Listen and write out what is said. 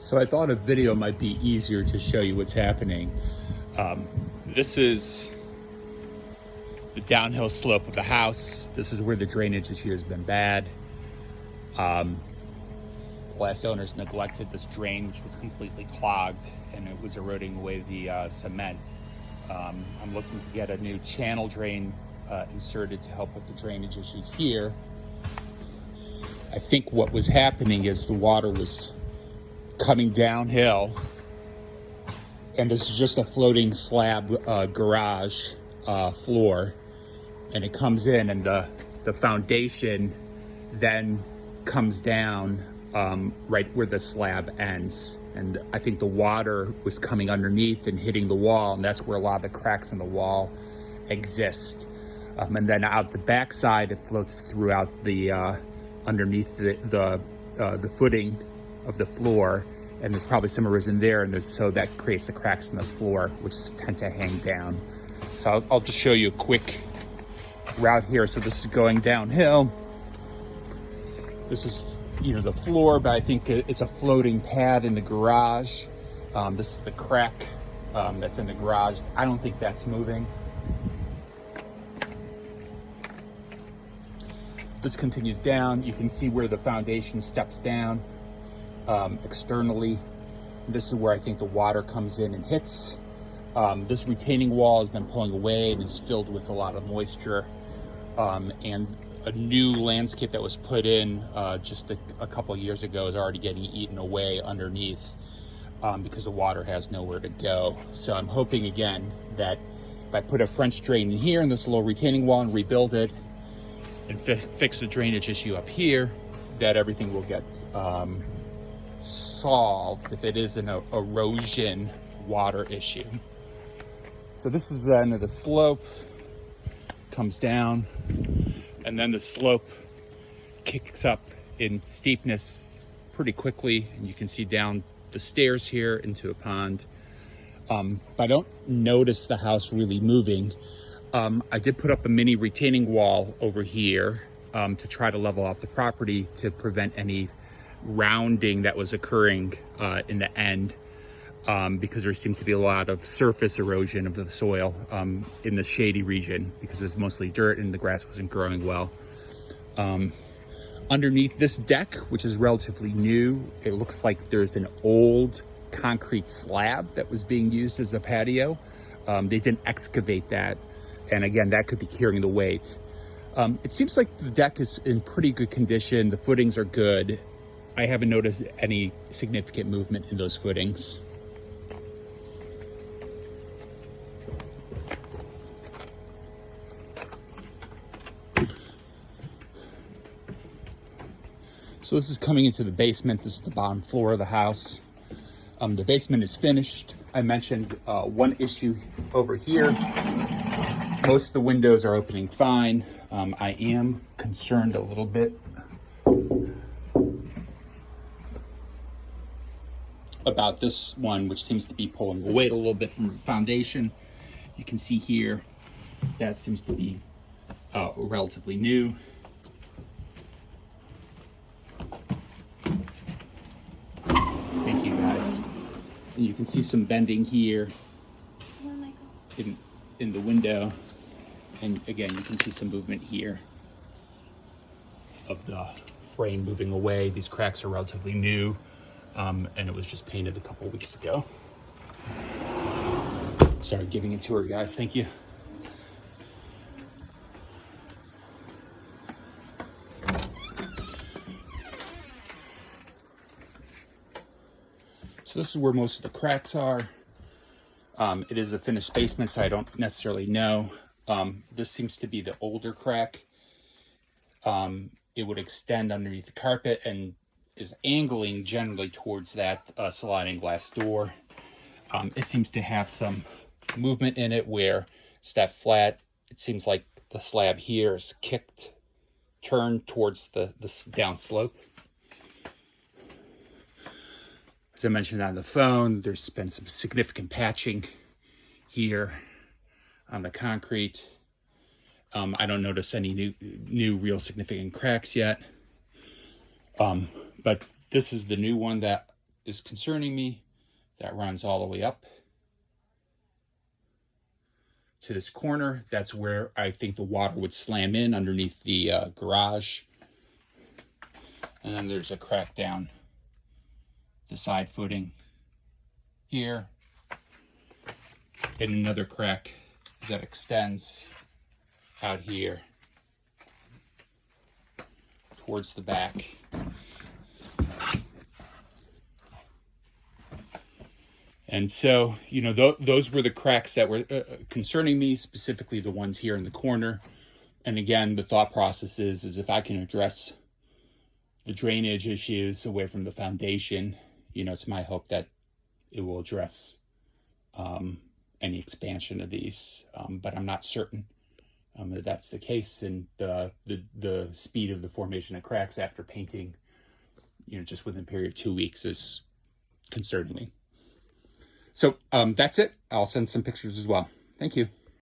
So I thought a video might be easier to show you what's happening. This is the downhill slope of the house. This is where the drainage issue has been bad. Last owners neglected this drain, which was completely clogged, and it was eroding away the cement. I'm looking to get a new channel drain inserted to help with the drainage issues here. I think what was happening is the water was coming downhill, and this is just a floating slab garage floor, and it comes in, and the foundation then comes down right where the slab ends, and I think the water was coming underneath and hitting the wall, and that's where a lot of the cracks in the wall exist. And then out the back side, it floats throughout the underneath the footing of the floor, and there's probably some erosion there, and so that creates the cracks in the floor, which tend to hang down. So I'll just show you a quick route here. So this is going downhill. This is, the floor, but I think it's a floating pad in the garage. This is the crack that's in the garage. I don't think that's moving. This continues down. You can see where the foundation steps down externally. This is where I think the water comes in and hits. This retaining wall has been pulling away and is filled with a lot of moisture. And a new landscape that was put in just a couple of years ago is already getting eaten away underneath because the water has nowhere to go. So I'm hoping again that if I put a French drain in here in this little retaining wall and rebuild it and fix the drainage issue up here, that everything will get solved if it is an erosion water issue. So this is the end of the slope, comes down, and then the slope kicks up in steepness pretty quickly, and you can see down the stairs here into a pond. But I don't notice the house really moving. I did put up a mini retaining wall over here to try to level off the property to prevent any rounding that was occurring in the end, because there seemed to be a lot of surface erosion of the soil in the shady region because it was mostly dirt and the grass wasn't growing well. Underneath this deck, which is relatively new, it looks like there's an old concrete slab that was being used as a patio. They didn't excavate that, and again, that could be carrying the weight. It seems like the deck is in pretty good condition. The footings are good. I haven't noticed any significant movement in those footings. So this is coming into the basement. This is the bottom floor of the house. The basement is finished. I mentioned one issue over here. Most of the windows are opening fine. I am concerned a little bit about this one, which seems to be pulling the weight a little bit from the foundation. You can see here that seems to be relatively new. Thank you guys. And you can see some bending here in the window. And again, you can see some movement here of the frame moving away. These cracks are relatively new, and it was just painted a couple weeks ago. Sorry, giving a tour, guys. Thank you. So this is where most of the cracks are. It is a finished basement, so I don't necessarily know. This seems to be the older crack. It would extend underneath the carpet and is angling generally towards that sliding glass door. It seems to have some movement in it where it's that flat. It seems like the slab here is turned towards the down slope. As I mentioned on the phone, there's been some significant patching here on the concrete. I don't notice any new real significant cracks yet. But this is the new one that is concerning me. That runs all the way up to this corner. That's where I think the water would slam in underneath the garage. And then there's a crack down the side footing here. And another crack that extends out here towards the back. And so, you know, those were the cracks that were concerning me, specifically the ones here in the corner. And again, the thought process is if I can address the drainage issues away from the foundation, you know, it's my hope that it will address any expansion of these. But I'm not certain that that's the case. And the speed of the formation of cracks after painting, you know, just within a period of 2 weeks is concerning me. So that's it. I'll send some pictures as well. Thank you.